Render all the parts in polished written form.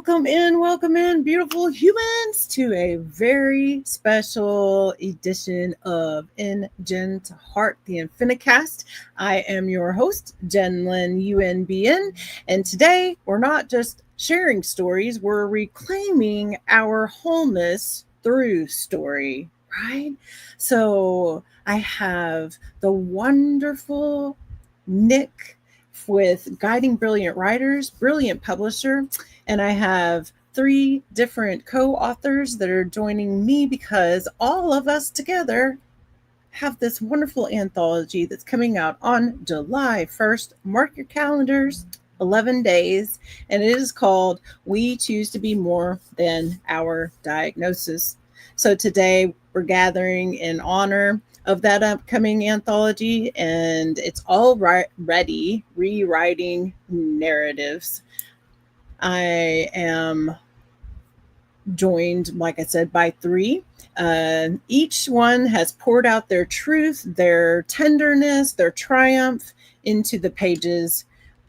welcome in, beautiful humans, to a very special edition of EnJen to Heart, the Infinicast. I am your host, Jen Lynn UNBN, and today we're not just sharing stories, we're reclaiming our wholeness through story, right? So I have the wonderful Nick with Guiding Brilliant Writers, brilliant publisher, and I have three different co authors that are joining me because all of us together have this wonderful anthology that's coming out on July 1st. Mark your calendars, 11 days, and it is called We Choose to Be More Than Our Diagnosis. So today we're gathering in honor of that upcoming anthology, and it's all ready rewriting narratives. I am joined, like I said, by three. Each one has poured out their truth, their tenderness, their triumph into the pages,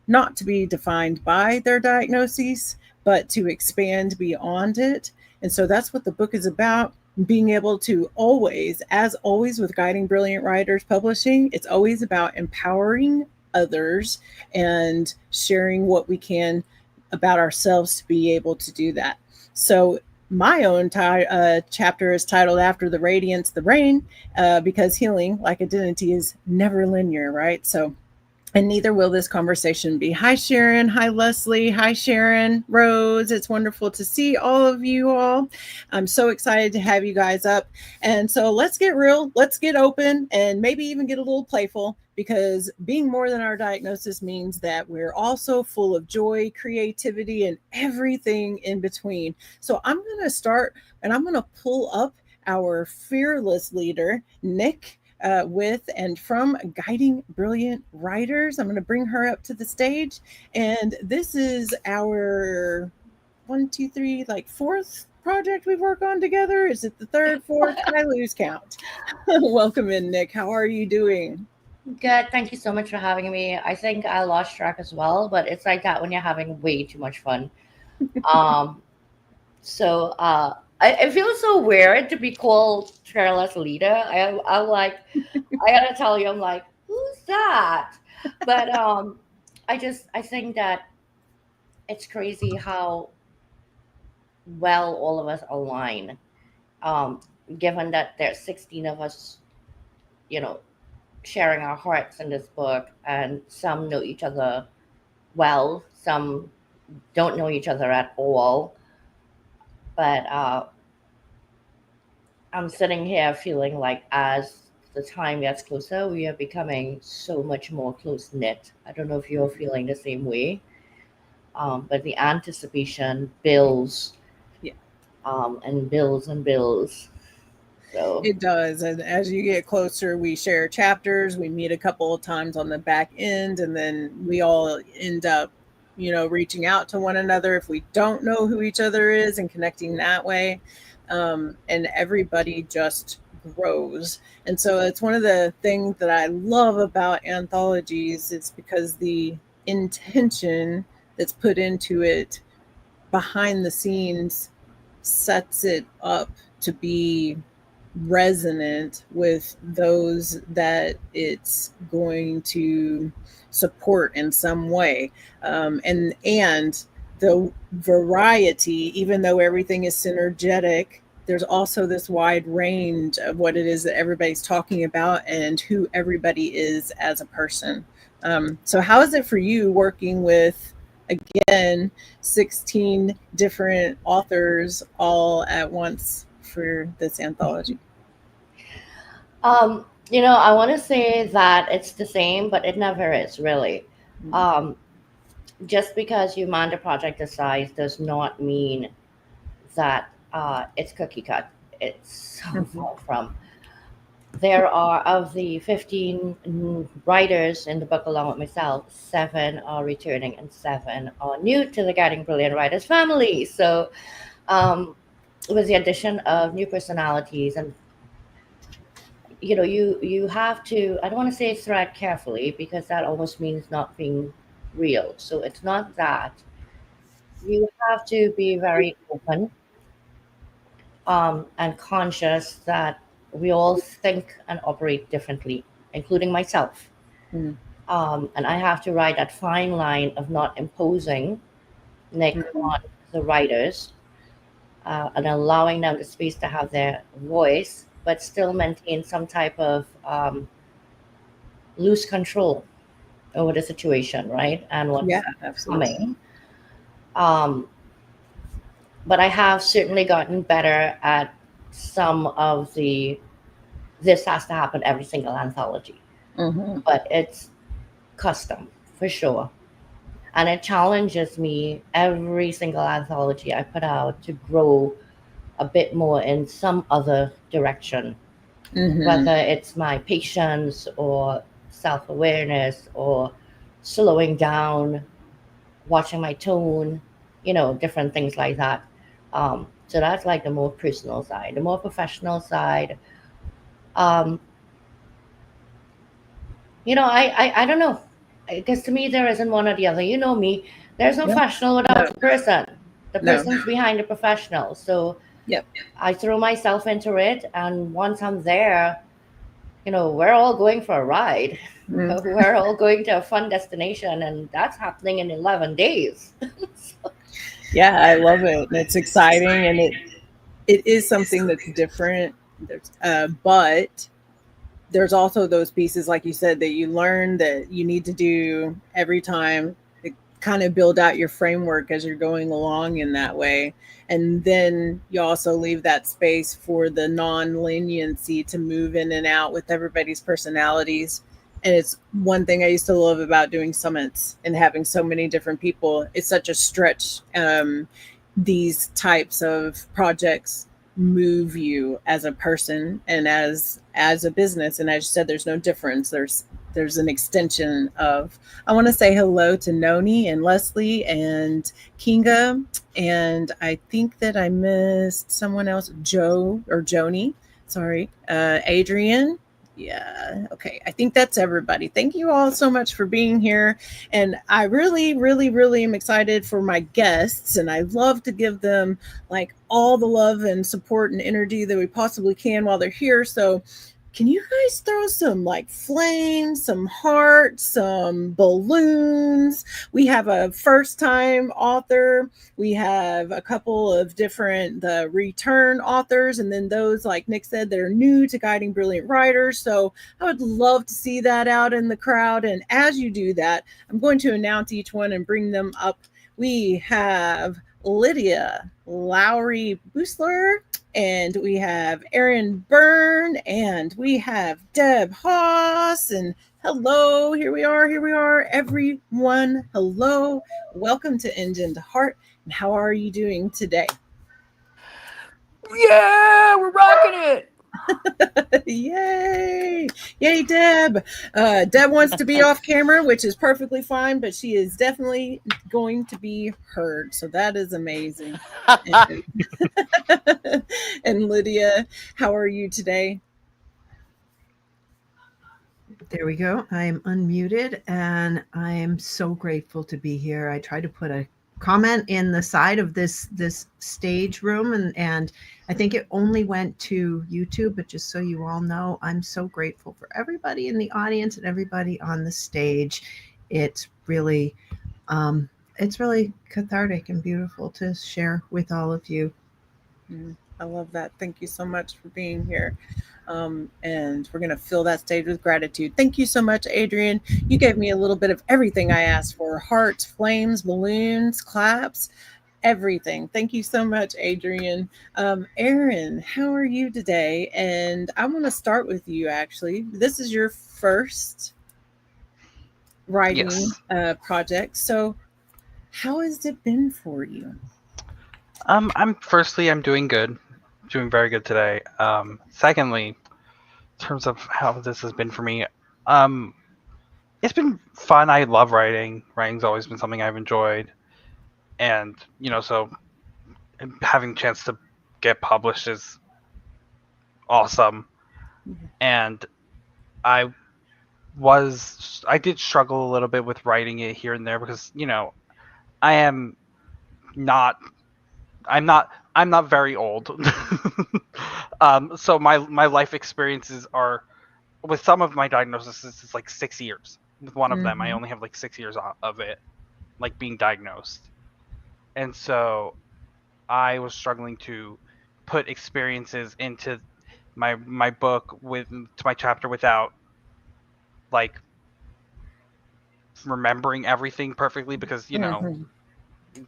not to be defined by their diagnoses, but to expand beyond it. And so that's what the book is about. Being able to always, as always with Guiding Brilliant Writers Publishing, it's always about empowering others and sharing what we can about ourselves to be able to do that. So my own chapter is titled After the Radiance, the Rain, because healing, like identity, is never linear, right? So, and neither will this conversation be. Hi, Sharon. Hi, Leslie. Hi, Sharon. Rose. It's wonderful to see all of you all. I'm so excited to have you guys up. And so let's get real, let's get open, and maybe even get a little playful, because being more than our diagnosis means that we're also full of joy, creativity, and everything in between. So I'm going to start, and I'm going to pull up our fearless leader, Nick, with and from Guiding Brilliant Writers. I'm going to bring her up to the stage. And this is our one, two, three, like fourth project we work on together. Is it the third, fourth? I lose count. Welcome in, Nick. How are you doing? Good. Thank you so much for having me. I think I lost track as well, but it's like that when you're having way too much fun. Um, so I feel so weird to be called Careless Leader. I'm like, I gotta tell you, I'm like, who's that? But I think that it's crazy how well all of us align. Um, Given that there's 16 of us, you know, sharing our hearts in this book, and some know each other well, some don't know each other at all. But I'm sitting here feeling like as the time gets closer, we are becoming so much more close knit. I don't know if you're feeling the same way, but the anticipation builds Yeah, and builds and builds. So, it does. And as you get closer, we share chapters. We meet a couple of times on the back end, and then we all end up, reaching out to one another if we don't know who each other is and connecting that way. And everybody just grows. And so it's one of the things that I love about anthologies. It's because the intention that's put into it behind the scenes sets it up to be resonant with those that it's going to support in some way. And the variety, even though everything is synergetic, there's also this wide range of what it is that everybody's talking about and who everybody is as a person. So how is it for you working with, again, 16 different authors all at once for this anthology? I want to say that it's the same, but it never is really. Mm. Um, just because you mind a project this size does not mean that it's cookie cut. It's so Mhm. far from. There are, of the 15 writers in the book along with myself, seven are returning and seven are new to the Guiding Brilliant Writers family. So, um, with the addition of new personalities, and you have to, I don't want to say thread carefully because that almost means not being real. So it's not that. you have to be very open and conscious that we all think and operate differently, including myself. Mm, And I have to ride that fine line of not imposing Nick mhm. on the writers and allowing them the space to have their voice, but still maintain some type of loose control over the situation, right? And Yeah, what's absolutely. coming. Um, but I have certainly gotten better at some of the this has to happen every single anthology, Hmm. but it's custom for sure. And it challenges me every single anthology I put out to grow a bit more in some other direction, Hmm. whether it's my patience or self awareness or slowing down, watching my tone, different things like that. So that's like the more personal side. The more professional side, um, I don't know. Because to me, there isn't one or the other. You know me, there's no Yeah. professional without No. the person. The No. person's behind the professional. So Yep. I throw myself into it. And once I'm there, we're all going for a ride. Mm. We're all going to a fun destination. And that's happening in 11 days. Yeah, I love it. And it's exciting, and it is something that's different. But there's also those pieces, like you said, that you learn that you need to do every time to kind of build out your framework as you're going along in that way. And then you also leave that space for the non-leniency to move in and out with everybody's personalities. And it's one thing I used to love about doing summits and having so many different people. It's such a stretch. These types of projects move you as a person and as a business, and as you said, there's no difference. There's an extension of. I want to say hello to Noni and Leslie and Kinga, and I think that I missed someone else, Joe or Joni, sorry, Adrian. Yeah, okay, I think that's everybody. Thank you all so much for being here, and I really, really, really am excited for my guests, and I love to give them like all the love and support and energy that we possibly can while they're here. So, can you guys throw some like flames, some hearts, some balloons? We have a first time author. We have a couple of different the return authors, and then those, like Nick said, that are new to guiding brilliant writers. So I would love to see that out in the crowd. And as you do that, I'm going to announce each one and bring them up. We have Lydia Lowry Boosler, and we have Aaron Byrne, and we have Deb Haas, and hello, here we are, everyone. Hello, welcome to EnJen to Heart, and how are you doing today? Yeah, we're rocking it. Yay! Yay, Deb! Deb wants to be off camera, which is perfectly fine, but she is definitely going to be heard, so that is amazing. And, and Lydia, how are you today? There we go. I'm unmuted and I am so grateful to be here. I tried to put a comment in the side of this stage room and I think it only went to YouTube, but just so you all know, I'm so grateful for everybody in the audience and everybody on the stage. It's really it's really cathartic and beautiful to share with all of you. I love that. Thank you so much for being here. And we're going to fill that stage with gratitude. Thank you so much, Adrian. You gave me a little bit of everything I asked for: hearts, flames, balloons, claps, everything. Thank you so much, Adrian. Aaron, how are you today? And I want to start with you, actually. This is your first writing Yes. project. So, how has it been for you? I'm doing good, doing very good today. Secondly, in terms of how this has been for me, um, it's been fun. I love writing. Writing's always been something I've enjoyed, and so having a chance to get published is awesome. And I I did struggle a little bit with writing it here and there because I am not I'm not very old. So my life experiences are, with some of my diagnoses, it's like 6 years. With one of them, I Mhm. only have like 6 years of it, like being diagnosed. And so I was struggling to put experiences into my book, with to my chapter, without like remembering everything perfectly, because Mhm.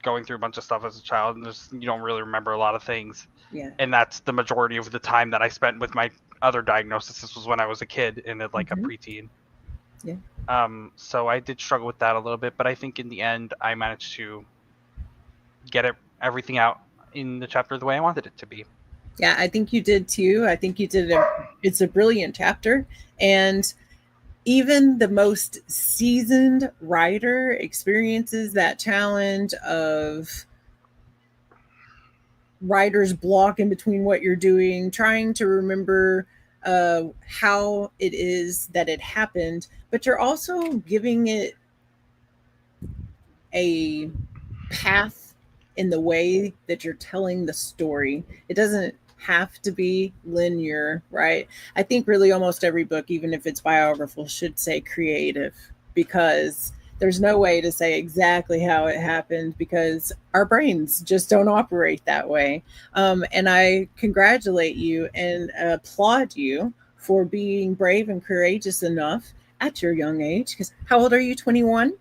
going through a bunch of stuff as a child, and just, you don't really remember a lot of things. Yeah. And that's the majority of the time that I spent with my other diagnosis. This was when I was a kid and like a Mhm. preteen. Yeah. So I did struggle with that a little bit, but I think in the end I managed to get everything out in the chapter the way I wanted it to be. Yeah, I think you did too. I think you did it's a brilliant chapter, and even the most seasoned writer experiences that challenge of writer's block in between what you're doing, trying to remember how it is that it happened, but you're also giving it a path in the way that you're telling the story. It doesn't have to be linear, right? I think really almost every book, even if it's biographical, should say creative, because there's no way to say exactly how it happened because our brains just don't operate that way. And I congratulate you and applaud you for being brave and courageous enough at your young age. Because how old are you? 21?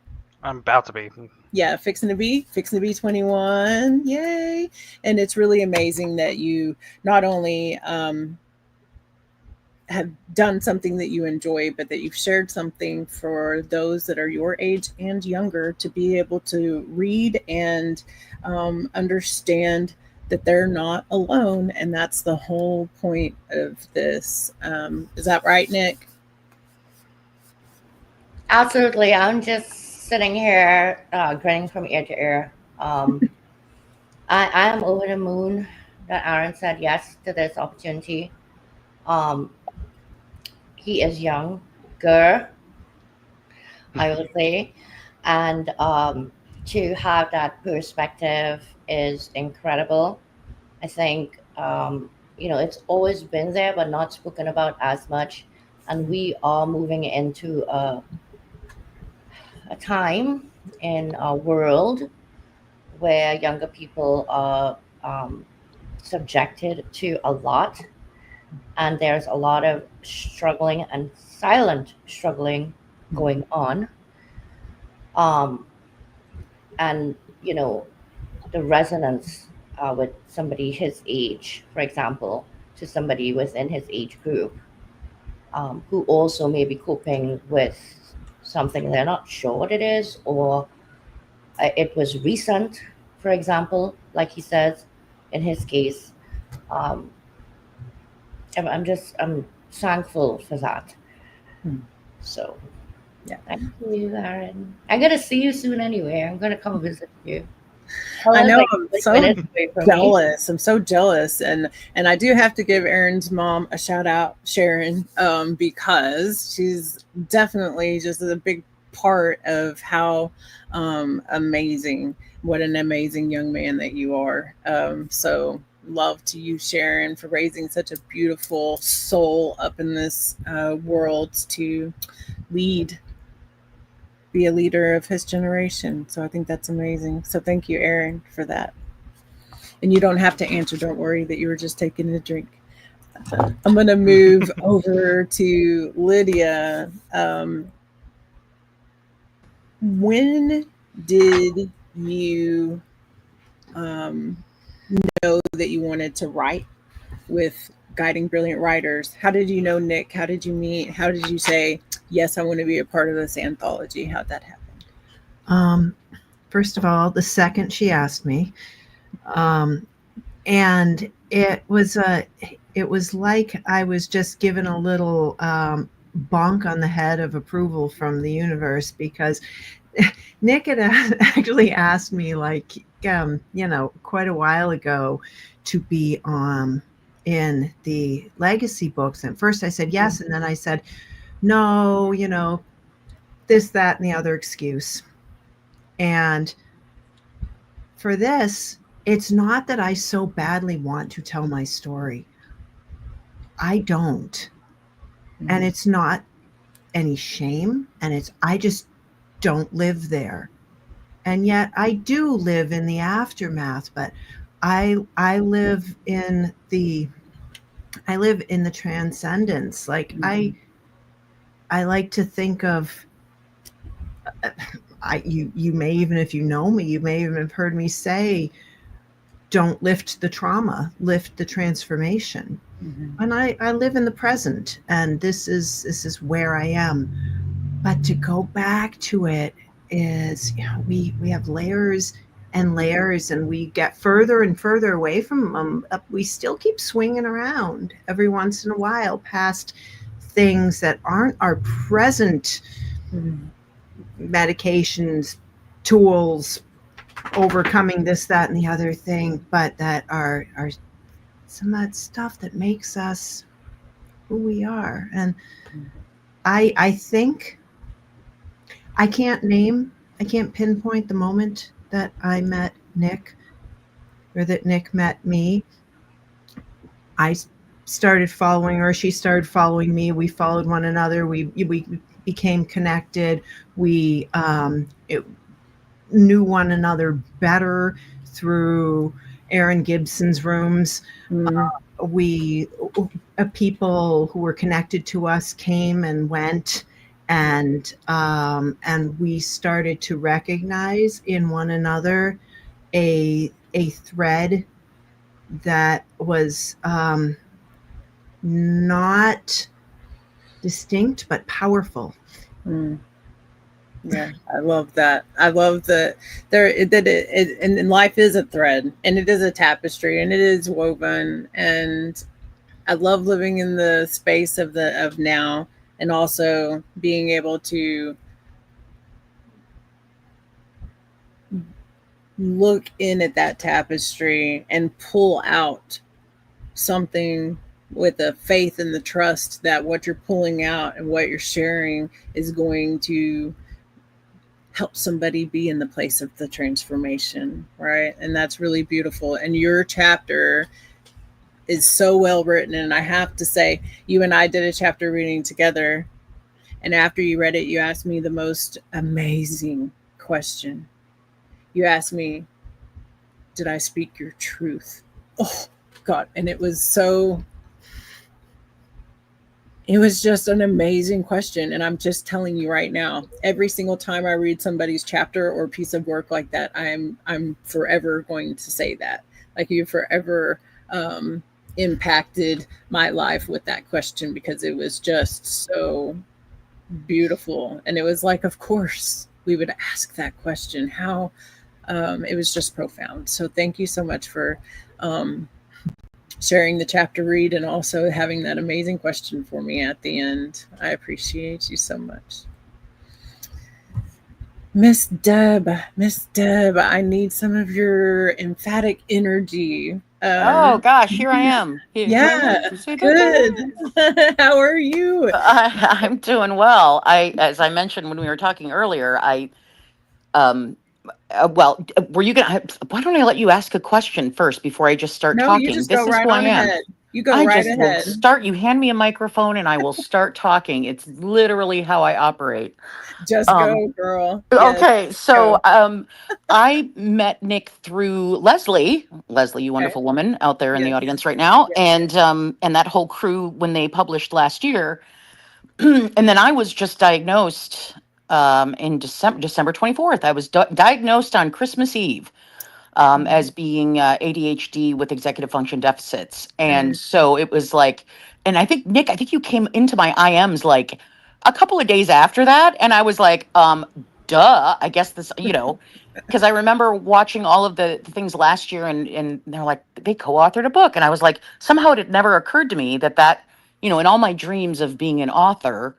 I'm about to be. Yeah, fixing to be 21. Yay. And it's really amazing that you not only have done something that you enjoy, but that you've shared something for those that are your age and younger to be able to read and understand that they're not alone. And that's the whole point of this. Is that right, Nick? Absolutely. I'm just sitting here grinning from ear to ear. I am over the moon that Aaron said yes to this opportunity. Um, he is younger, I would say. And to have that perspective is incredible. I think, it's always been there, but not spoken about as much. And we are moving into a time in our world where younger people are subjected to a lot, and there's a lot of struggling and silent struggling going on. Um, and, the resonance with somebody his age, for example, to somebody within his age group, who also may be coping with something they're not sure what it is, or it was recent, for example, like he says in his case. Um, I'm thankful for that. Hmm. So Yeah. thank you, Aaron. I'm gonna see you soon anyway. I'm gonna come visit you. I Helen's know, like I'm 20 so minutes away from me. jealous. I'm so jealous, and I do have to give Aaron's mom a shout out, Sharon, because she's definitely just a big part of how amazing, what an amazing young man that you are. So love to you, Sharon, for raising such a beautiful soul up in this world to lead, be a leader of his generation. So I think that's amazing. So thank you, Aaron, for that. And you don't have to answer. Don't worry that you were just taking a drink. I'm going to move over to Lydia. When did you um, know that you wanted to write with Guiding Brilliant Writers? How did you know Nick? How did you meet? How did you say, yes, I want to be a part of this anthology? How'd that happen? Um, First of all, the second she asked me, um, and it was like I was just given a little bonk on the head of approval from the universe, because Nick had actually asked me, like, quite a while ago, to be in the legacy books. And first I said yes, and then I said no, this, that, and the other excuse. And for this, it's not that I so badly want to tell my story. I don't. And it's not any shame, and I just don't live there. And yet I do live in the aftermath, but I live in the transcendence. Like I like to think of you may, even if you know me, you may even have heard me say, don't lift the trauma, lift the transformation. And I live in the present, and this is where I am. But to go back to it is, we have layers and layers, and we get further and further away from them. We still keep swinging around every once in a while past things that aren't our present medications, tools, overcoming this, that, and the other thing, but that are some of that stuff that makes us who we are. And I think I can't pinpoint the moment that I met Nick, or that Nick met me. I started following her, she started following me, we followed one another, we became connected, we knew one another better through Aaron Gibson's rooms. We people who were connected to us came and went, and we started to recognize in one another a thread that was not distinct but powerful. Yeah, I love that. I love that and life is a thread, and it is a tapestry, and it is woven, and I love living in the space of now, and also being able to look in at that tapestry and pull out something with the faith and the trust that what you're pulling out and what you're sharing is going to help somebody be in the place of the transformation, right? And that's really beautiful. And your chapter is so well written. And I have to say, you and I did a chapter reading together. And after you read it, you asked me the most amazing question. You asked me, did I speak your truth? Oh, God. And it was just an amazing question. And I'm just telling you right now, every single time I read somebody's chapter or piece of work like that, I'm forever going to say that. Like, you forever impacted my life with that question, because it was just so beautiful. And it was like, of course we would ask that question. How it was just profound. So thank you so much for sharing the chapter read, and also having that amazing question for me at the end. I appreciate you so much. Miss Deb, I need some of your emphatic energy. Oh gosh, here I am. Yeah, good. How are you? I'm doing well. As I mentioned when we were talking earlier, were you gonna? Why don't I let you ask a question first before I just start No, you talking? just This go is right who I on am. ahead. You go I right just will ahead. start. You hand me a microphone and I will start talking. It's literally how I operate. Just go, girl. Yes, Okay, go. so I met Nick through Leslie, you Okay. wonderful woman out there in the Yes. audience right now, Yes. and that whole crew when they published last year, and then I was just diagnosed in December 24th. I was diagnosed on Christmas Eve as being ADHD with executive function deficits. And so it was like, and I think, Nick, I think you came into my IMs like a couple of days after that. And I was like, duh, I guess this, because I remember watching all of the things last year, and they're like, they co-authored a book. And I was like, somehow it had never occurred to me that, in all my dreams of being an author,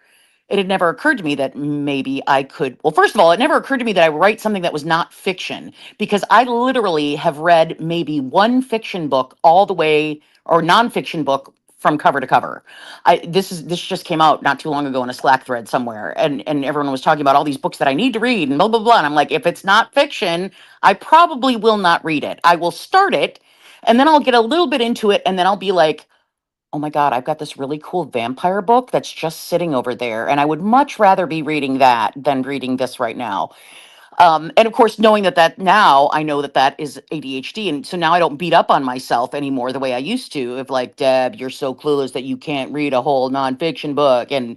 it had never occurred to me that maybe I could. Well, first of all, it never occurred to me that I would write something that was not fiction, because I literally have read maybe one fiction book all the way, or nonfiction book from cover to cover. This just came out not too long ago in a Slack thread somewhere, and everyone was talking about all these books that I need to read and blah blah blah. And I'm like, if it's not fiction, I probably will not read it. I will start it, and then I'll get a little bit into it, and then I'll be like, oh my God, I've got this really cool vampire book that's just sitting over there, and I would much rather be reading that than reading this right now. And of course, knowing that now I know that is ADHD. And so now I don't beat up on myself anymore the way I used to. If like, Deb, you're so clueless that you can't read a whole nonfiction book. And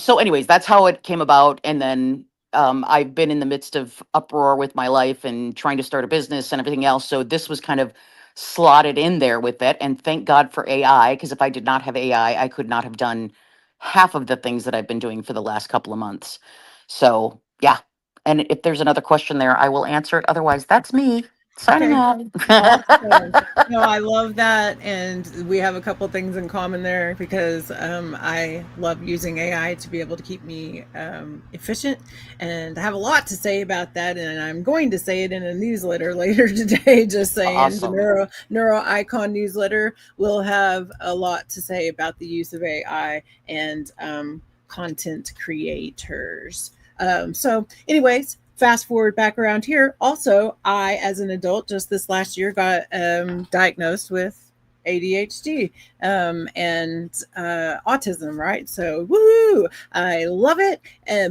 so anyways, that's how it came about. And then I've been in the midst of uproar with my life and trying to start a business and everything else. So this was kind of slotted in there with it. And thank God for AI, because if I did not have AI, I could not have done half of the things that I've been doing for the last couple of months. So yeah. And if there's another question there, I will answer it. Otherwise, that's me signing Okay. off. Awesome. No, I love that. And we have a couple things in common there because I love using AI to be able to keep me efficient. And I have a lot to say about that. And I'm going to say it in a newsletter later today. Just saying, the Awesome. Neuro Icon newsletter will have a lot to say about the use of AI and content creators. So, anyways, fast forward back around here. Also, I, as an adult, just this last year, got diagnosed with ADHD and autism, right? So, woohoo! I love it.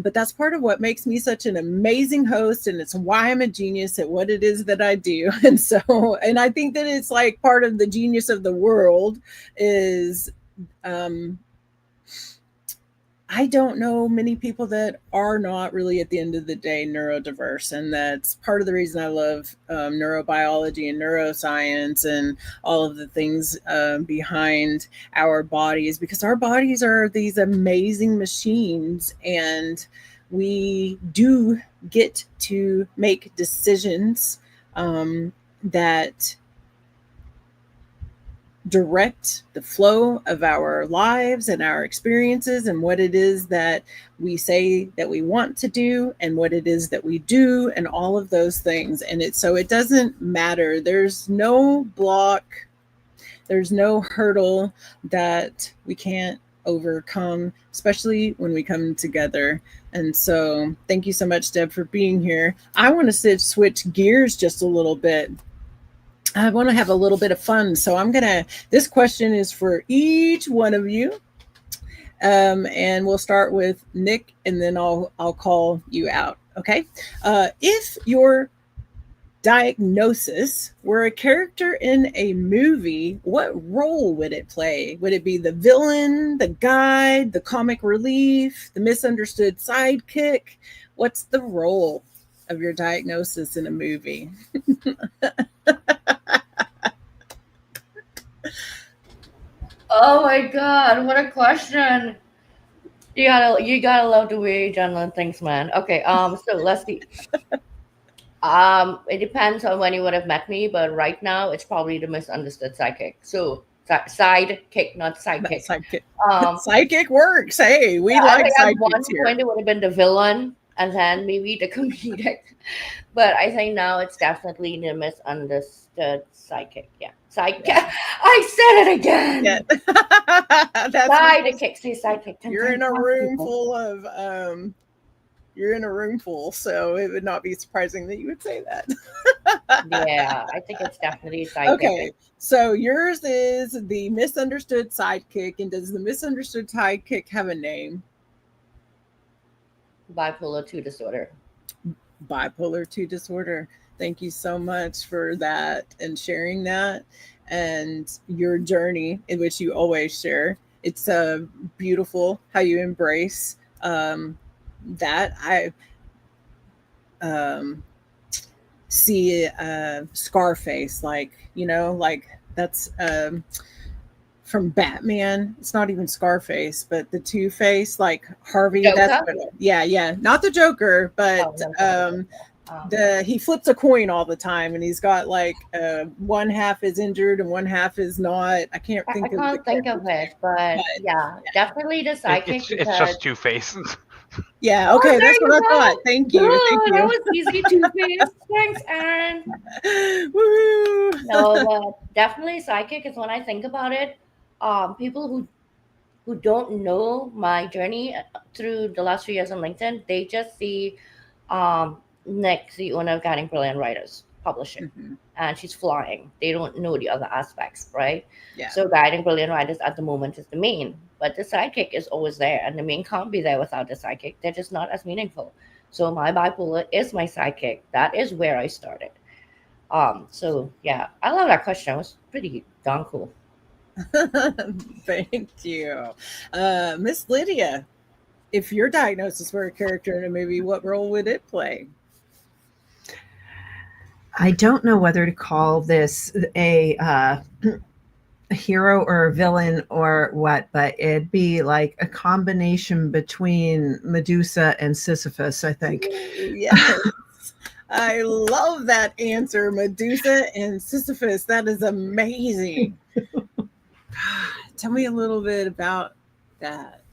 But that's part of what makes me such an amazing host, and it's why I'm a genius at what it is that I do. And so, and I think that it's like part of the genius of the world is I don't know many people that are not really, at the end of the day, neurodiverse. And that's part of the reason I love neurobiology and neuroscience and all of the things behind our bodies, because our bodies are these amazing machines, and we do get to make decisions that direct the flow of our lives and our experiences, and what it is that we say that we want to do and what it is that we do, and all of those things. And it doesn't matter. There's no block, there's no hurdle that we can't overcome, especially when we come together. And so thank you so much, Deb, for being here. I want to switch gears just a little bit. I want to have a little bit of fun. So this question is for each one of you. And we'll start with Nick, and then I'll call you out. Okay. If your diagnosis were a character in a movie, what role would it play? Would it be the villain, the guide, the comic relief, the misunderstood sidekick? What's the role of your diagnosis in a movie? Oh my God, what a question. You gotta love the way John thinks, man. Okay, so let's see. It depends on when you would have met me, but right now it's probably the misunderstood sidekick. So sidekick, not sidekick. Sidekick. Um, Sidekick works. Hey, we I like think at one sidekicks here. point it would have been the villain, and then maybe the comedic. But I think now it's definitely the misunderstood sidekick. Yeah, sidekick. Yeah. I said it again. Yeah. That's Sidekick. Say sidekick. you're in a room full of you're in a room full, so it would not be surprising that you would say that. Yeah, I think it's definitely sidekick. Okay, so yours is the misunderstood sidekick, and does the misunderstood sidekick have a name? Bipolar 2 disorder. Bipolar 2 disorder. Thank you so much for that and sharing that, and your journey, in which you always share. It's beautiful how you embrace that. I see Scarface, like, like that's from Batman. It's not even Scarface, but the Two-Face, like Harvey. Joker? That's what, yeah, not the Joker, but he flips a coin all the time, and he's got like one half is injured and one half is not. I can't think of it, but yeah, definitely the sidekick. It's just Two-Face. Yeah, okay, that's what I thought. Thank you. Thank you. That was easy. Two-Face. Thanks, Aaron. Woo! No, but definitely sidekick is when I think about it. People who don't know my journey through the last 3 years on LinkedIn, they just see Nick, the owner of Guiding Brilliant Writers Publishing, Mhm. and she's flying. They don't know the other aspects, right? Yeah. So Guiding Brilliant Writers at the moment is the main, but the sidekick is always there, and the main can't be there without the sidekick. They're just not as meaningful. So my bipolar is my sidekick. That is where I started. So yeah, I love that question. It was pretty darn cool. Thank you. Miss Lydia, if your diagnosis were a character in a movie, what role would it play? I don't know whether to call this a hero or a villain or what, but it'd be like a combination between Medusa and Sisyphus, I think. Ooh, yes. I love that answer, Medusa and Sisyphus. That is amazing. Tell me a little bit about that.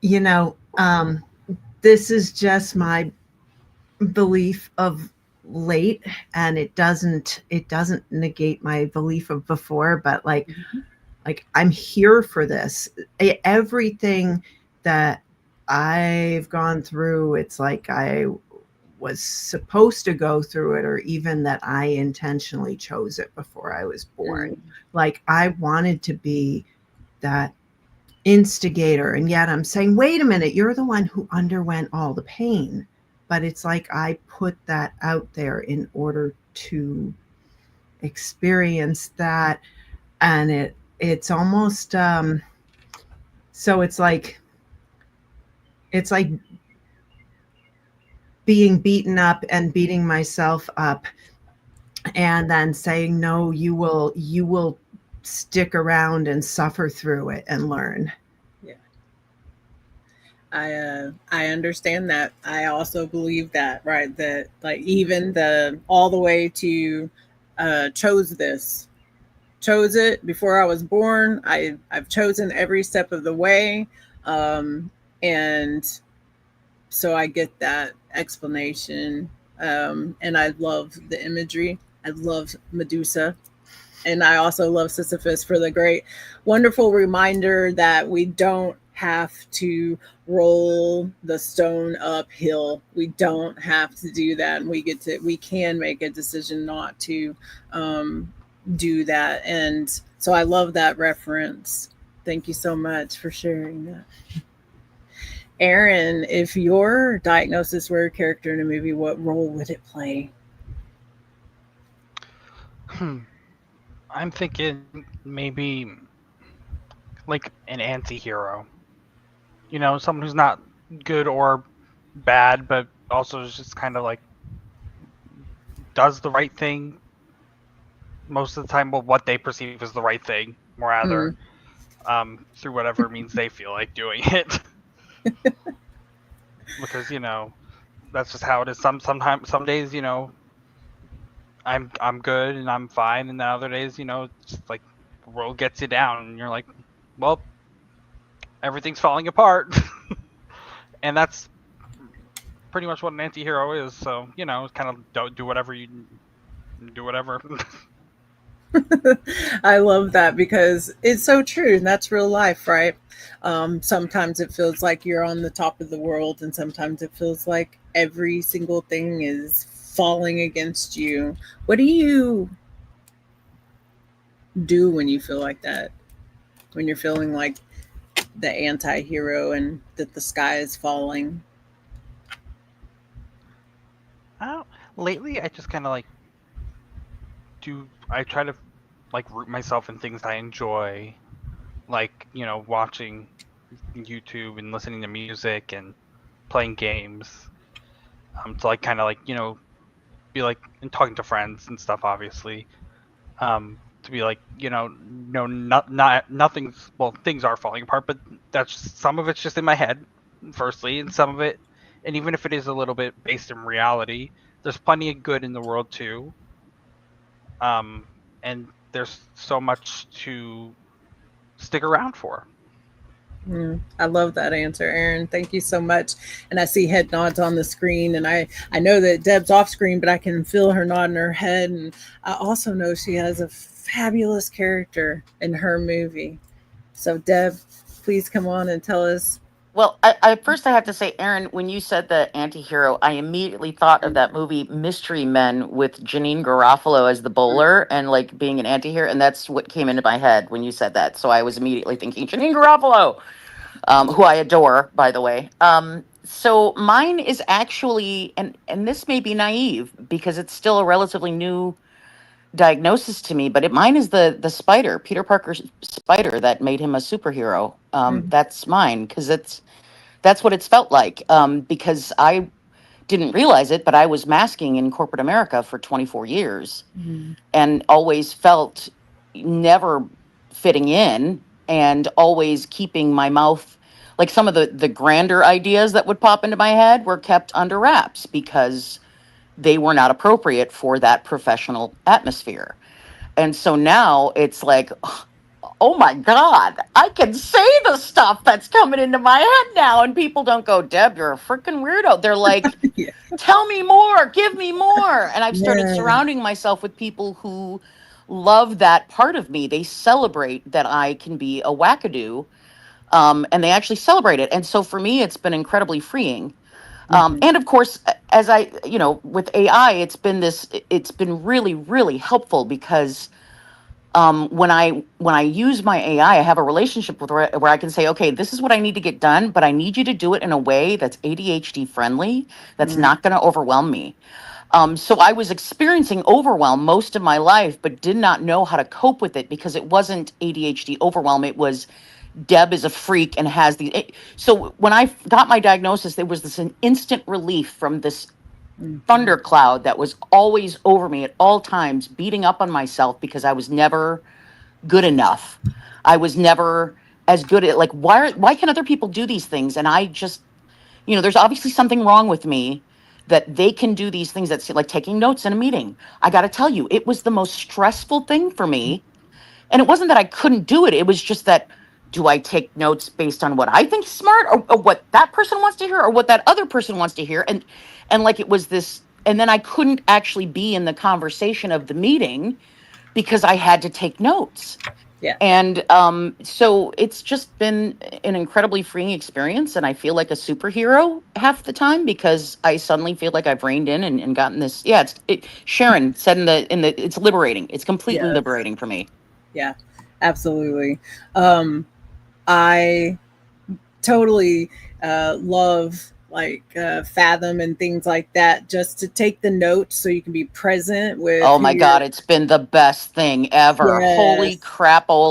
You know, this is just my belief of late, and it doesn't negate my belief of before, but like I'm here for this. Everything that I've gone through, it's like I was supposed to go through it, or even that I intentionally chose it before I was born. Mm, Like I wanted to be that instigator, and yet I'm saying, wait a minute, you're the one who underwent all the pain. But it's like I put that out there in order to experience that, and it's almost so it's like being beaten up and beating myself up, and then saying, no, you will stick around and suffer through it and learn. yeah. I understand that. I also believe that, right? That like even the all the way to chose this. Chose it before I was born. I've chosen every step of the way. And so I get that explanation. And I love the imagery. I love Medusa. And I also love Sisyphus for the great, wonderful reminder that we don't have to roll the stone uphill. We don't have to do that. And we can make a decision not to um, do that. And so I love that reference. Thank you so much for sharing that. Aaron, if your diagnosis were a character in a movie, what role would it play? Hmm. I'm thinking maybe like an anti-hero. Someone who's not good or bad, but also is just kind of like does the right thing most of the time, well, what they perceive as the right thing, rather, Mm, through whatever means they feel like doing it. Because that's just how it is. Sometimes, some days, I'm good and I'm fine, and then other days, it's just like the world gets you down, and you're like, well, everything's falling apart, and that's pretty much what an anti-hero is. So it's kind of don't do whatever you do, whatever. I love that because it's so true, and that's real life, right? Sometimes it feels like you're on the top of the world, and sometimes it feels like every single thing is falling against you. What do you do when you feel like that? When you're feeling like the anti hero and that the sky is falling? I don't, lately, I just kind of like I try to like root myself in things I enjoy, like watching YouTube and listening to music and playing games. To like kind of like be like and talking to friends and stuff, obviously. To be like no, not nothing's, well, things are falling apart, but some of it's just in my head, firstly, and some of it, and even if it is a little bit based in reality, there's plenty of good in the world too. And there's so much to stick around for. I love that answer, Erin. Thank you so much. And I see head nods on the screen, and I know that Deb's off screen, but I can feel her nodding her head. And I also know she has a fabulous character in her movie. So, Deb, please come on and tell us. Well, I first I have to say, Aaron, when you said the anti-hero, I immediately thought of that movie Mystery Men with Janine Garofalo as the bowler and like being an anti-hero, and that's what came into my head when you said that. So I was immediately thinking Janine Garofalo, who I adore, by the way. So mine is actually, and this may be naive because it's still a relatively new diagnosis to me, but mine is the spider, Peter Parker's spider that made him a superhero. Mhm, That's mine because that's what it's felt like. Because I didn't realize it, but I was masking in corporate America for 24 years mhm, and always felt never fitting in and always keeping my mouth, like some of the grander ideas that would pop into my head were kept under wraps because they were not appropriate for that professional atmosphere. And so now it's like, oh my God, I can say the stuff that's coming into my head now. And people don't go, Deb, you're a freaking weirdo. They're like, yeah. tell me more, give me more. And I've started Yeah. surrounding myself with people who love that part of me. They celebrate that I can be a wackadoo, and they actually celebrate it. And so for me, it's been incredibly freeing. Mhm, And of course, as I, with AI, it's been really, really helpful because when I use my AI, I have a relationship with where I can say, okay, this is what I need to get done, but I need you to do it in a way that's ADHD friendly, that's mhm, not going to overwhelm me. So I was experiencing overwhelm most of my life, but did not know how to cope with it because it wasn't ADHD overwhelm. It was Deb is a freak and has so when I got my diagnosis, there was this an instant relief from this mhm. thundercloud that was always over me at all times, beating up on myself because I was never good enough. I was never as good at, like, why can other people do these things and I just, there's obviously something wrong with me that they can do these things that's like taking notes in a meeting. I got to tell you, it was the most stressful thing for me, and it wasn't that I couldn't do it. It was just that, do I take notes based on what I think is smart, or what that person wants to hear, or what that other person wants to hear? And like it was this, and then I couldn't actually be in the conversation of the meeting because I had to take notes. Yeah. And so it's just been an incredibly freeing experience, and I feel like a superhero half the time because I suddenly feel like I've reined in and gotten this. Yeah, Sharon said in the it's liberating. It's completely Yes. liberating for me. Yeah. Absolutely. Um, I totally love like Fathom and things like that, just to take the notes so you can be present with Oh who my you're. God, it's been the best thing ever. Holy Yes.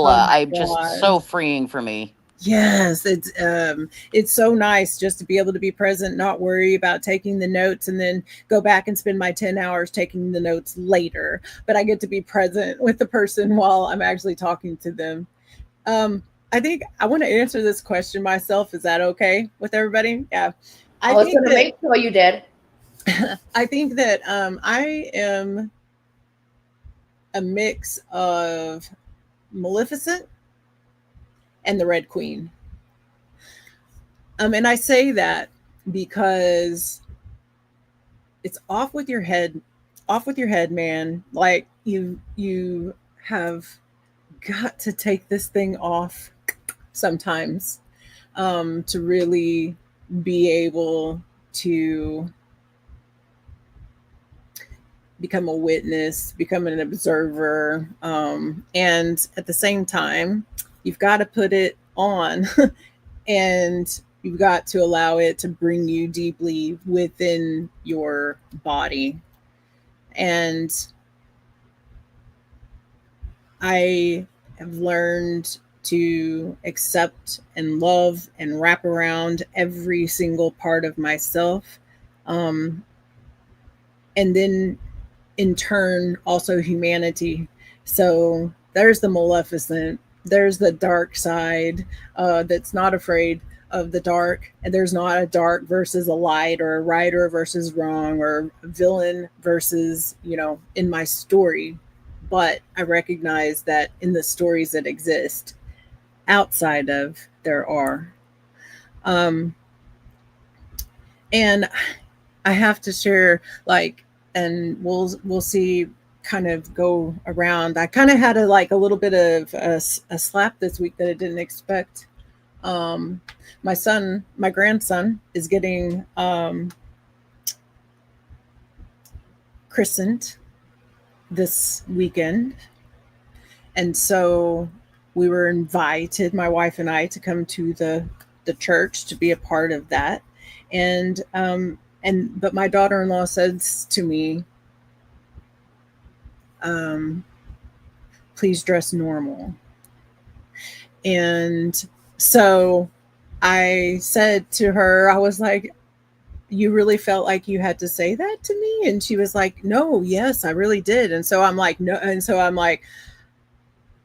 Oh crapola. my I'm just gosh. so freeing for me. Yes, it's so nice just to be able to be present, not worry about taking the notes, and then go back and spend my 10 hours taking the notes later. But I get to be present with the person while I'm actually talking to them. Um, I think I want to answer this question myself. Is that okay with everybody? Yeah. I I was think going to that make sure you did. I am a mix of Maleficent and the Red Queen. And I say that because it's off with your head, man. Like you have got to take this thing off sometimes, to really be able to become a witness, become an observer, and at the same time, you've got to put it on, and you've got to allow it to bring you deeply within your body. And I have learned to accept and love and wrap around every single part of myself. Um, and then in turn, also humanity. So there's the Maleficent, there's the dark side, that's not afraid of the dark, and there's not a dark versus a light, or a right or versus wrong, or a villain versus, in my story. But I recognize that in the stories that exist outside of, there are Um, and I have to share, like, and we'll see, kind of go around. I kind of had a little bit of a slap this week that I didn't expect. Um, my grandson, is getting christened this weekend, and so we were invited, my wife and I, to come to the church to be a part of that. And but my daughter-in-law says to me, um, please dress normal. And so I said to her, I was like, you really felt like you had to say that to me? And she was like, no, yes, I really did. And so I'm like, no. And so I'm like,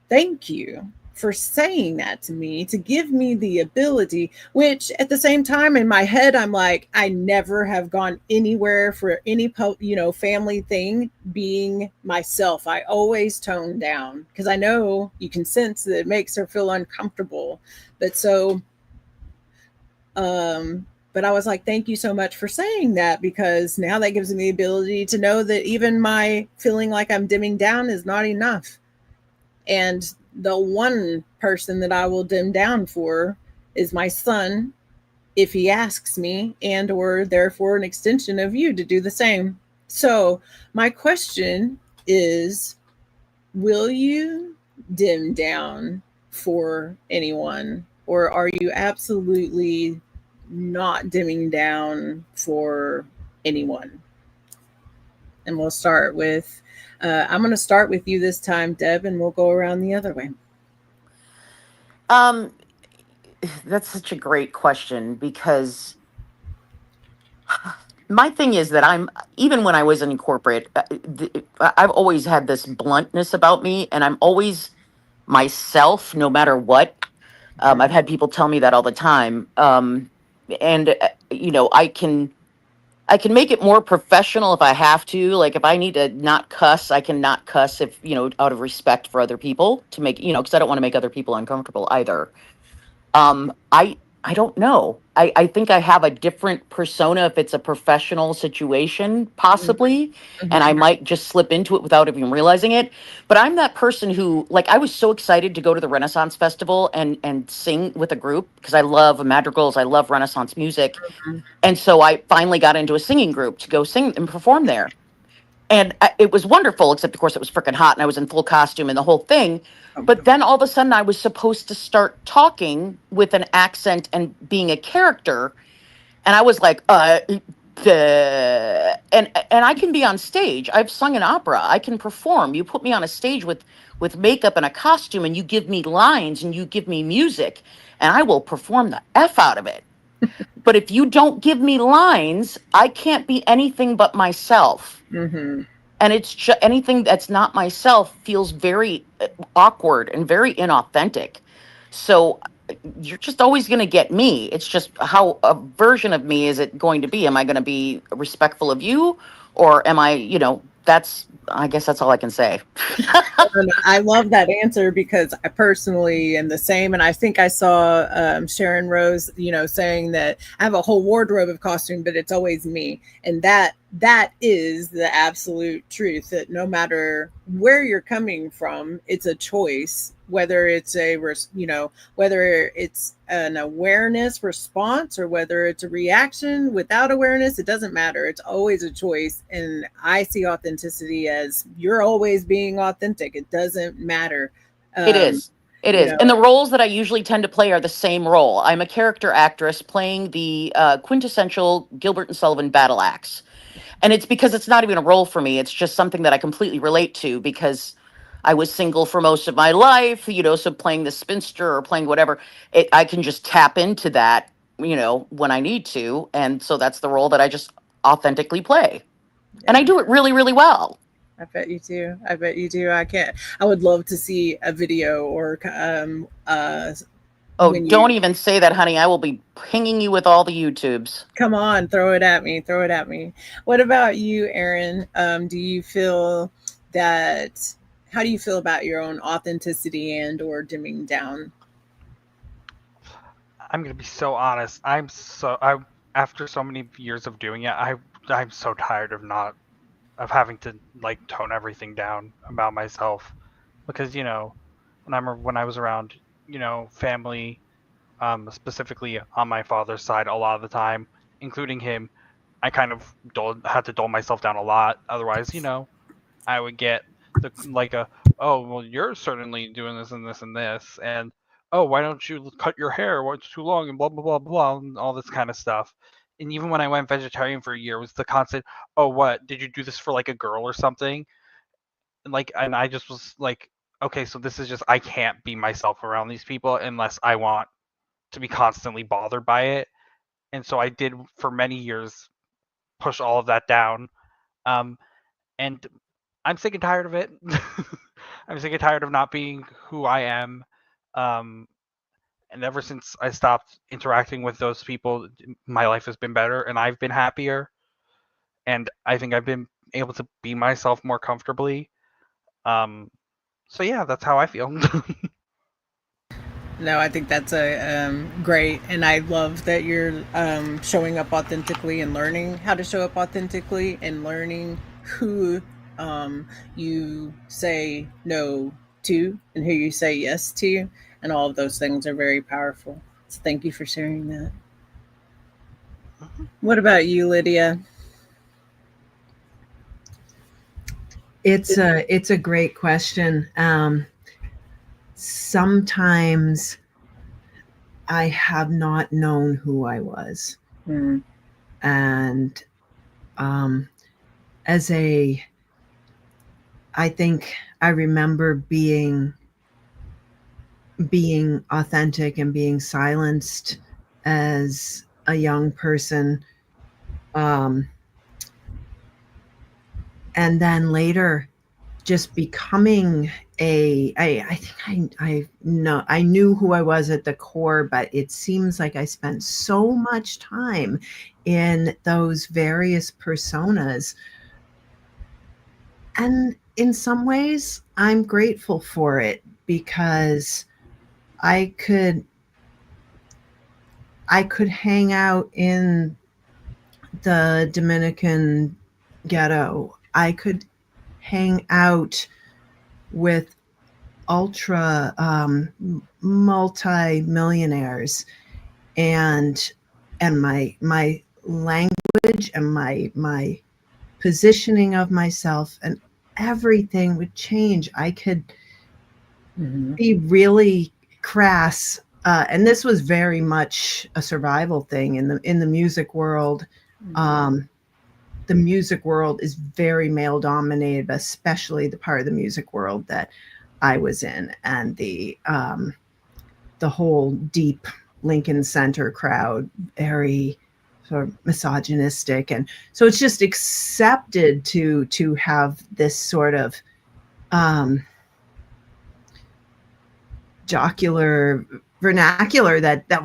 thank you for saying that to me, to give me the ability, which at the same time in my head, I'm like, I never have gone anywhere for any, family thing being myself. I always tone down because I know you can sense that it makes her feel uncomfortable. But so, but I was like, thank you so much for saying that, because now that gives me the ability to know that even my feeling like I'm dimming down is not enough. And the one person that I will dim down for is my son, if he asks me, and or therefore an extension of you to do the same. So my question is, will you dim down for anyone, or are you absolutely not dimming down for anyone? And we'll start with, I'm going to start with you this time, Deb, and we'll go around the other way. Um, that's such a great question because my thing is that I'm, even when I was in corporate, I've always had this bluntness about me, and I'm always myself no matter what. Okay. I've had people tell me that all the time. And I can make it more professional if I have to. Like if I need to not cuss, I can not cuss, if out of respect for other people, to make because I don't want to make other people uncomfortable either. I don't know. I think I have a different persona if it's a professional situation, possibly, and I Mm-hmm. might just slip into it without even realizing it. But I'm that person who, like, I was so excited to go to the Renaissance Festival and sing with a group because I love madrigals, I love Renaissance music, and so I finally got into a singing group to go sing and perform there. And it was wonderful, except of course it was freaking hot and I was in full costume and the whole thing. Oh, But then all of a sudden I was supposed to start talking with an accent and being a character. And I was like, and I can be on stage. I've sung in opera. I can perform. You put me on a stage with makeup and a costume and you give me lines and you give me music and I will perform the F out of it. But if you don't give me lines, I can't be anything but myself. mm-hmm. And it's just anything that's not myself feels very awkward and very inauthentic. So you're just always going to get me. It's just how a version of me is it going to be? Am I going to be respectful of you, or am I, that's, I guess that's all I can say. And I love that answer because I personally am the same. And I think I saw Sharon Rose, saying that I have a whole wardrobe of costume, but it's always me. And that is the absolute truth, that no matter where you're coming from, it's a choice, whether it's whether it's an awareness response or whether it's a reaction without awareness. It doesn't matter. It's always a choice. And I see authenticity as you're always being authentic. It doesn't matter. It Um, is. It you is. know, And the roles that I usually tend to play are the same role. I'm a character actress playing the quintessential Gilbert and Sullivan battle axe. And it's because it's not even a role for me. It's just something that I completely relate to because I was single for most of my life, so playing the spinster or playing whatever, I can just tap into that, when I need to. And so that's the role that I just authentically play. And I yeah. do it really, really well. I bet you do. I bet you do. I can't. I would love to see a video or Oh, when don't you even say that, honey. I will be pinging you with all the YouTubes. come on, throw it at me. Throw it at me. What about you, Erin? Do you feel that? How do you feel about your own authenticity and or dimming down? I'm gonna be so honest. I after so many years of doing it, I'm so tired of not of having to like tone everything down about myself because when I was around family, specifically on my father's side, a lot of the time, including him, I kind of had to dull myself down a lot. Otherwise, I would get the like a oh well you're certainly doing this and this and this and oh why don't you cut your hair? What's too long and blah blah blah blah and all this kind of stuff. And even when I went vegetarian for a year, it was the constant oh what did you do this for like a girl or something? And I just was like okay so this is just I can't be myself around these people unless I want to be constantly bothered by it. And so I did for many years push all of that down. Um, and I'm sick and tired of it. I'm sick and tired of not being who I am. Um, and ever since I stopped interacting with those people, my life has been better and I've been happier. And I think I've been able to be myself more comfortably. Um, so yeah, that's how I feel. No, I think that's a great, and I love that you're showing up authentically and learning how to show up authentically and learning who you say no to and who you say yes to, and all of those things are very powerful. So thank you for sharing that. What about you, Lydia? It's a great question. Sometimes I have not known who I was, Mm, and um, as a, I think I remember being authentic and being silenced as a young person, um, and then later just becoming I think I know I knew who I was at the core, but it seems like I spent so much time in those various personas. And in some ways, I'm grateful for it because I could I could hang out in the Dominican ghetto. I could hang out with ultra multi-millionaires and my language and my positioning of myself and everything would change. I could mhm, be really crass, and this was very much a survival thing in the music world. um, the music world is very male dominated, especially the part of the music world that I was in, and the whole deep Lincoln Center crowd, very sort of misogynistic, and so it's just accepted to have this sort of um, jocular vernacular that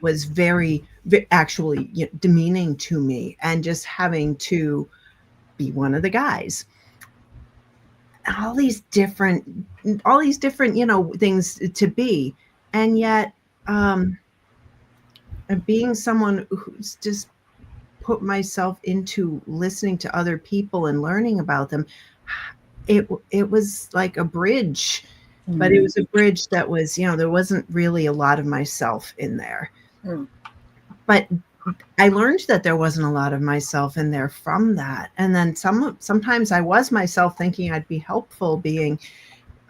was very, actually demeaning to me, and just having to be one of the guys. all these different all these different things to be, and yet um being someone who's just put myself into listening to other people and learning about them, it was like a bridge, but it mm, was a bridge that was, there wasn't really a lot of myself in there. mm, But I learned that there wasn't a lot of myself in there from that. And then sometimes I was myself, thinking I'd be helpful,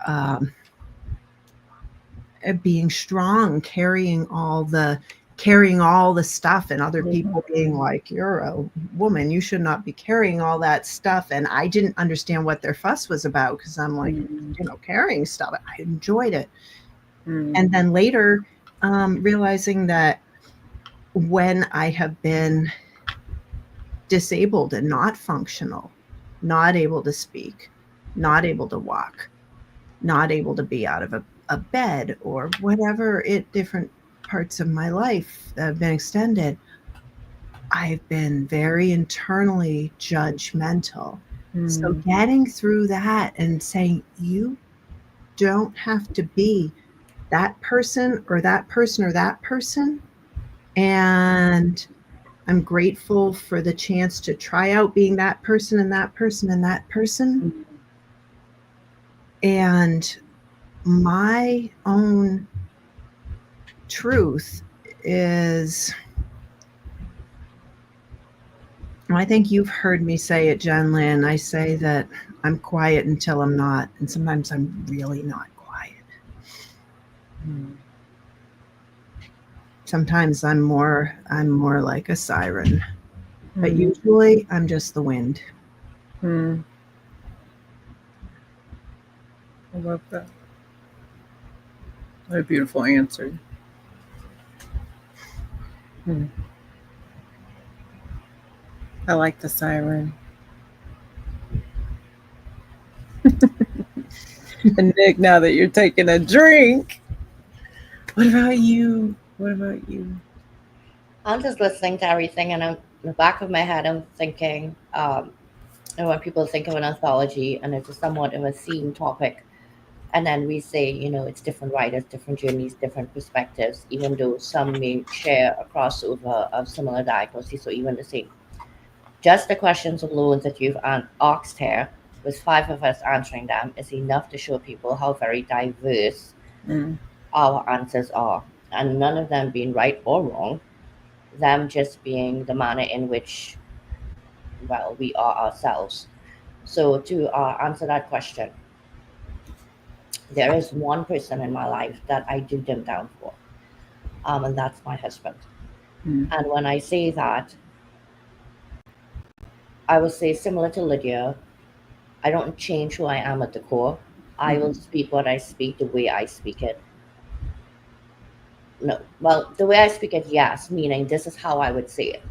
um, being strong, carrying all the stuff, and other people being like, "You're a woman, you should not be carrying all that stuff." And I didn't understand what their fuss was about, because I'm like, mm, carrying stuff, I enjoyed it. mm, And then later, realizing that when I have been disabled and not functional, not able to speak, not able to walk, not able to be out of a bed, or whatever, different parts of my life that have been extended, I've been very internally judgmental. So getting through that and saying, you don't have to be that person or that person or that person. And I'm grateful for the chance to try out being that person and that person and that person. And my own truth is, I think you've heard me say it, Jen Lynn. I say that I'm quiet until I'm not, and sometimes I'm really not quiet. Sometimes I'm more like a siren, but usually I'm just the wind. I love that. What a beautiful answer. I like the siren. And Nick, now that you're taking a drink, what about you? What about you? I'm just listening to everything, and I'm in the back of my head. I'm thinking, and when people think of an anthology, and it's a somewhat of a theme topic, and then we say, it's different writers, different journeys, different perspectives, even though some may share a crossover of similar diagnoses or even the same. Just the questions alone that you've asked here, with five of us answering them, is enough to show people how very diverse our answers are, and none of them being right or wrong, them just being the manner in which, well, we are ourselves. So to answer that question, there is one person in my life that I do dim down for, and that's my husband. And when I say that, I will say, similar to Lydia, I don't change who I am at the core. I will speak what I speak the way I speak it. No, well, the way I speak it, yes, meaning this is how I would say it.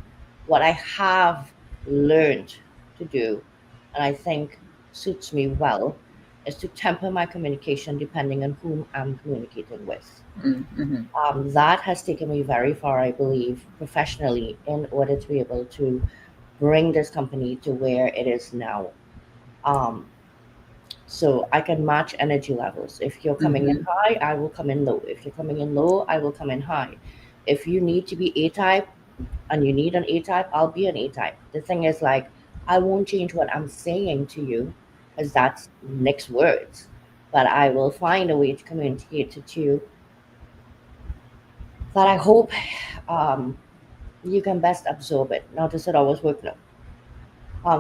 What I have learned to do, and I think suits me well, is to temper my communication depending on whom I'm communicating with. That has taken me very far, I believe, professionally, in order to be able to bring this company to where it is now. Um, so I can match energy levels. If you're coming in high, I will come in low. If you're coming in low, I will come in high. If you need to be A type and you need an A type, I'll be an A type. The thing is, like, I won't change what I'm saying to you, because that's next words. But I will find a way to communicate it to you that I hope um, you can best absorb it. Not does it always work? No.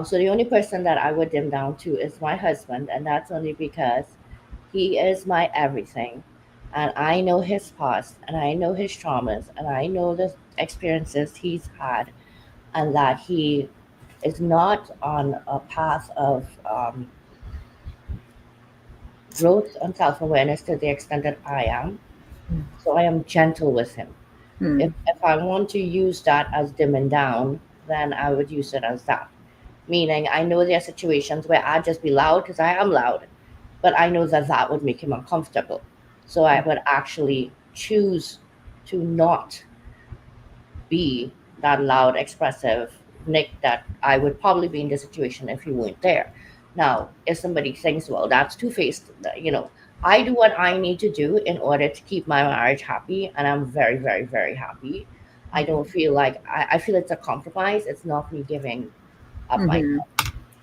So the only person that I would dim down to is my husband, and that's only because he is my everything. And I know his past, and I know his traumas, and I know the experiences he's had, and that he is not on a path of growth and self awareness to the extent that I am. So I am gentle with him. If I want to use that as dimming down, then I would use it as that. Meaning, I know there are situations where I'd just be loud because I am loud, but I know that that would make him uncomfortable. So I would actually choose to not be that loud, expressive Nick that I would probably be in the situation if he weren't there. Now, if somebody thinks, well, that's two faced, I do what I need to do in order to keep my marriage happy, and I'm very, very, very happy. I don't feel like I feel it's a compromise. It's not me giving up my.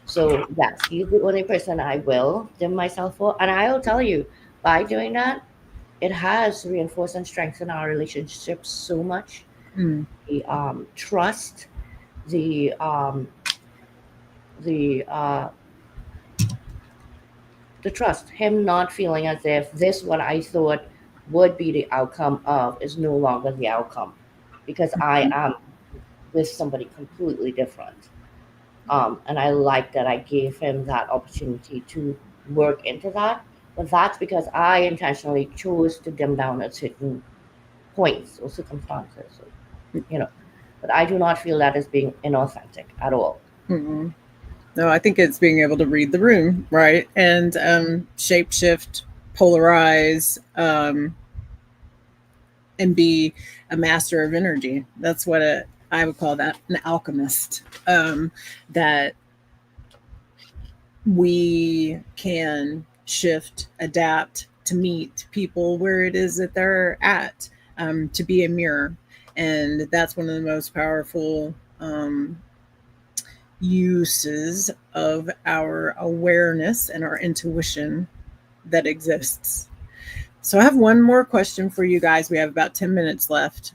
So yes, he's the only person I will dim myself for, and I will tell you, by doing that, it has reinforced and strengthened our relationship so much. The trust, the the uh, the trust, him not feeling as if this what I thought would be the outcome of is no longer the outcome, because I am with somebody completely different. And I like that I gave him that opportunity to work into that. But that's because I intentionally chose to dim down at certain points or circumstances, But I do not feel that as being inauthentic at all. No, I think it's being able to read the room, right? And shapeshift, polarize, and be a master of energy. That's what I would call that an alchemist. That we can shift, adapt, to meet people where it is that they're at, to be a mirror. And that's one of the most powerful uses of our awareness and our intuition that exists. So I have one more question for you guys. We have about 10 minutes left.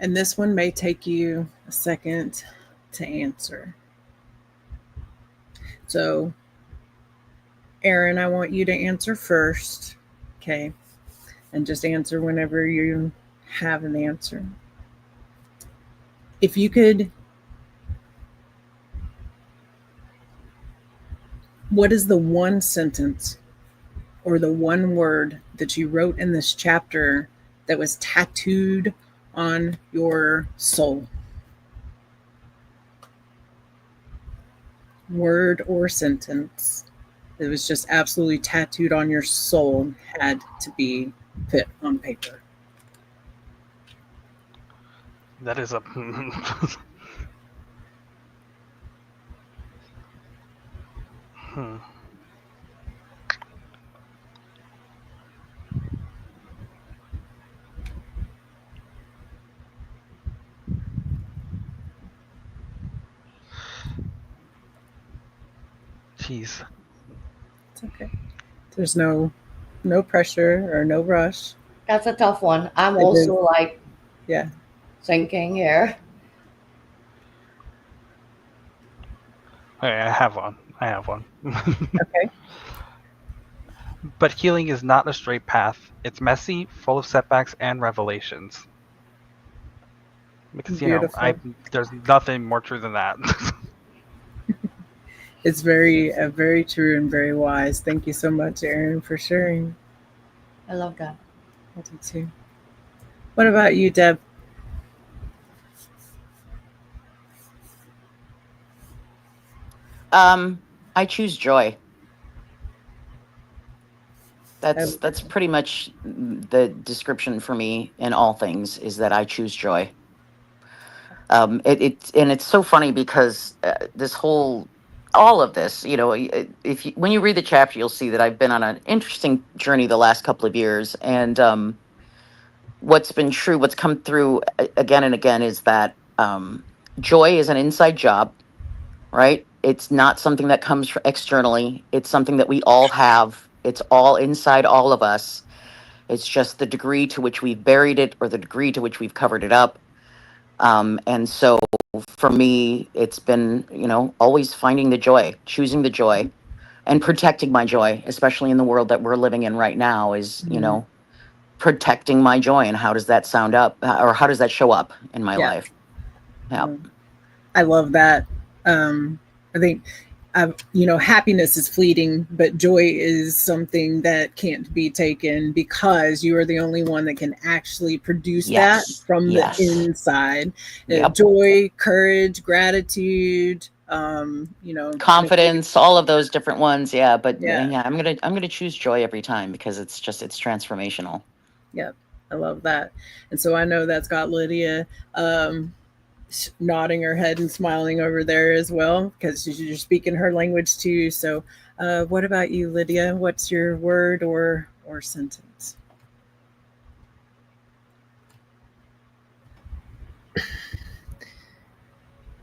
And this one may take you a second to answer. So, Aaron, I want you to answer first. Okay. And just answer whenever you have an answer. If you could, what is the one sentence or the one word that you wrote in this chapter that was tattooed on your soul? Word or sentence that was just absolutely tattooed on your soul, had to be put on paper. That is a. Jeez. It's okay. There's no pressure or no rush. That's a tough one. I'm It is. also like Yeah. thinking here. Okay, I have one. Okay. But healing is not a straight path. It's messy, full of setbacks and revelations. Because Beautiful. there's nothing more true than that. It's very true and very wise. Thank you so much, Aaron, for sharing. I love that. I do too. What about you, Deb? I choose joy. I, That's pretty much the description for me in all things, is that I choose joy. And it's so funny because this whole all of this, if you, when you read the chapter, you'll see that I've been on an interesting journey the last couple of years, and what's been true, what's come through again and again, is that joy is an inside job, right? It's not something that comes externally. It's something that we all have. It's all inside all of us. It's just the degree to which we've buried it or the degree to which we've covered it up. And so for me, it's been, always finding the joy, choosing the joy, and protecting my joy, especially in the world that we're living in right now, is, protecting my joy. And how does that sound up, or how does that show up in my yeah. life? Yeah. I love that. I think, happiness is fleeting, but joy is something that can't be taken, because you are the only one that can actually produce that Yes. from Yes. the inside. Yep. Joy, courage, gratitude, Confidence, all of those different ones. Yeah. But Yeah. yeah, I'm gonna choose joy every time, because it's transformational. Yep. I love that. And so I know that's got Lydia nodding her head and smiling over there as well, because you're speaking her language too. So, what about you, Lydia? What's your word or sentence?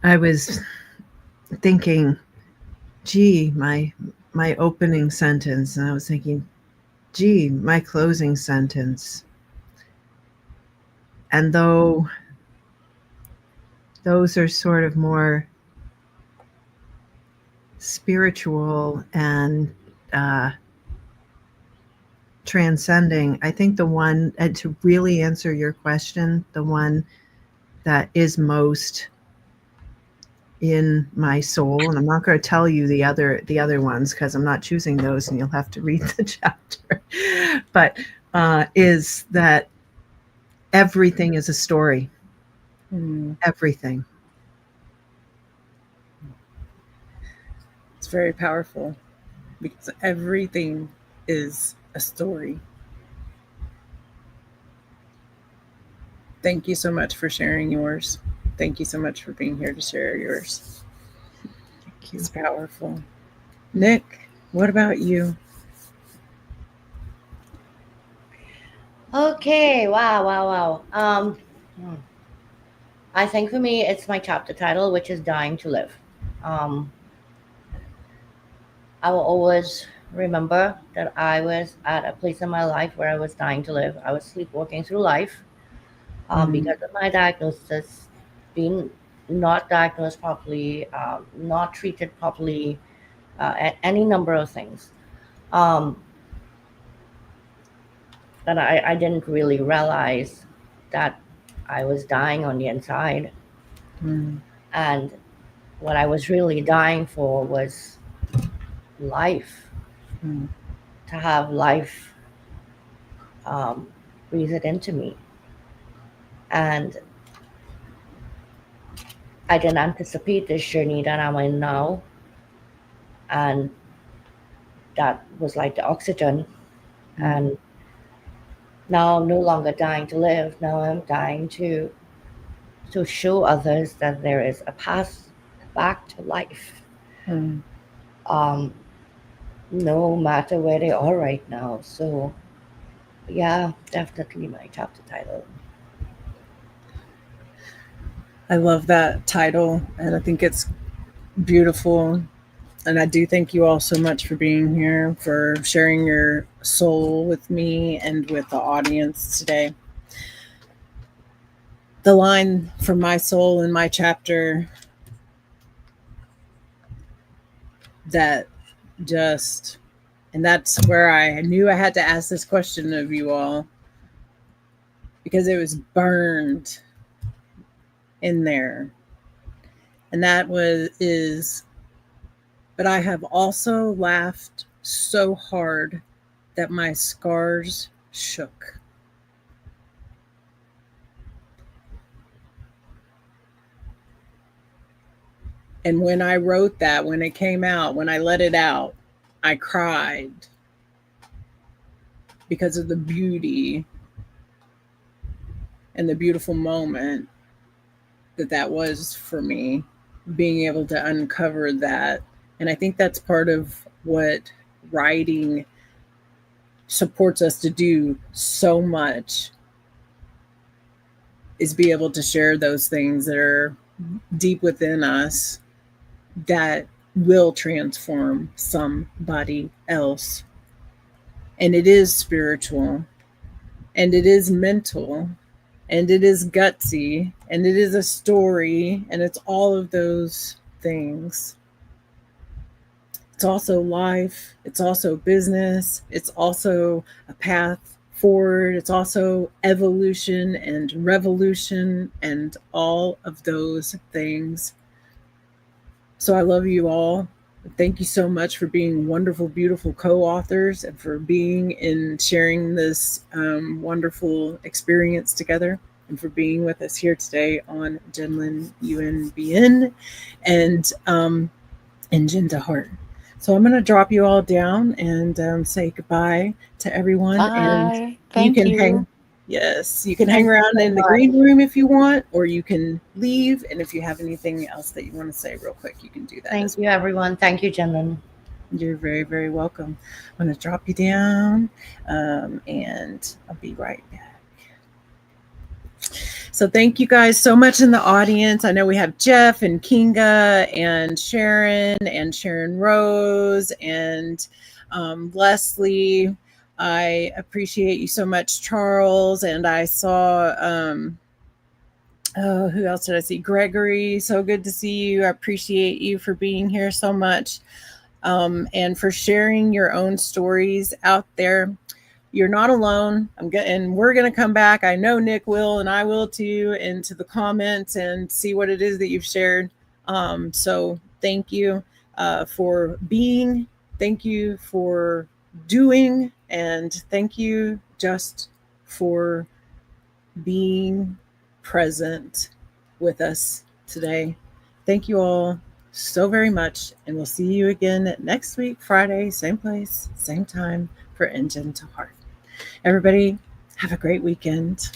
I was thinking, gee, my opening sentence, and I was thinking, gee, my closing sentence. And though those are sort of more spiritual and transcending, I think the one, and to really answer your question, the one that is most in my soul, and I'm not going to tell you the other ones, because I'm not choosing those, and you'll have to read the chapter, but is that everything is a story. Everything. It's very powerful, because everything is a story. Thank you so much for sharing yours. Thank you so much for being here to share yours. Thank you. It's powerful. Nick? What about you? Okay, wow, wow, wow. Hmm. I think for me, it's my chapter title, which is Dying to Live. Um, I will always remember that I was at a place in my life where I was dying to live. I was sleepwalking through life Mm, because of my diagnosis, being not diagnosed properly, not treated properly, any number of things. Um, that I didn't really realize that I was dying on the inside. mm, And what I was really dying for was life, mm, to have life um, breathed into me. And I didn't anticipate this journey that I'm in now. And that was like the oxygen. mm, And now I'm no longer dying to live. Now I'm dying to show others that there is a path back to life. mm. Um, no matter where they are right now. So yeah, definitely my chapter title. I love that title, and I think it's beautiful. And I do thank you all so much for being here, for sharing your soul with me and with the audience today. The line from my soul in my chapter that just, and that's where I knew I had to ask this question of you all because it was burned in there. And that is, but I have also laughed so hard that my scars shook. And when I wrote that, when it came out, when I let it out, I cried because of the beauty and the beautiful moment that that was for me, being able to uncover that. And I think that's part of what writing supports us to do so much, is be able to share those things that are deep within us that will transform somebody else. And it is spiritual, and it is mental, and it is gutsy, and it is a story, and it's all of those things. It's also life, it's also business, it's also a path forward, it's also evolution and revolution, and all of those things. So I love you all. Thank you so much for being wonderful, beautiful co authors and for being and sharing this wonderful experience together, and for being with us here today on Genlin UNBN and EnJen to Heart. So I'm going to drop you all down and say goodbye to everyone. And Bye. you Thank can you. hang, yes, you can hang Thank you around so in the much. green room if you want, or you can leave. And if you have anything else that you want to say real quick, you can do that Thank as you, everyone. Thank you, Jenlin. well. You're very, very welcome. I'm going to drop you down and I'll be right back. So thank you guys so much in the audience. I know we have Jeff and Kinga and Sharon Rose and Leslie. I appreciate you so much, Charles. And I saw, oh, who else did I see? Gregory. So good to see you. I appreciate you for being here so much and for sharing your own stories out there. You're not alone. And we're gonna come back. I know Nick will, and I will too, into the comments and see what it is that you've shared. So thank you for being. Thank you for doing, and thank you just for being present with us today. Thank you all so very much, and we'll see you again next week, Friday, same place, same time for EnJen to Heart. Everybody, have a great weekend.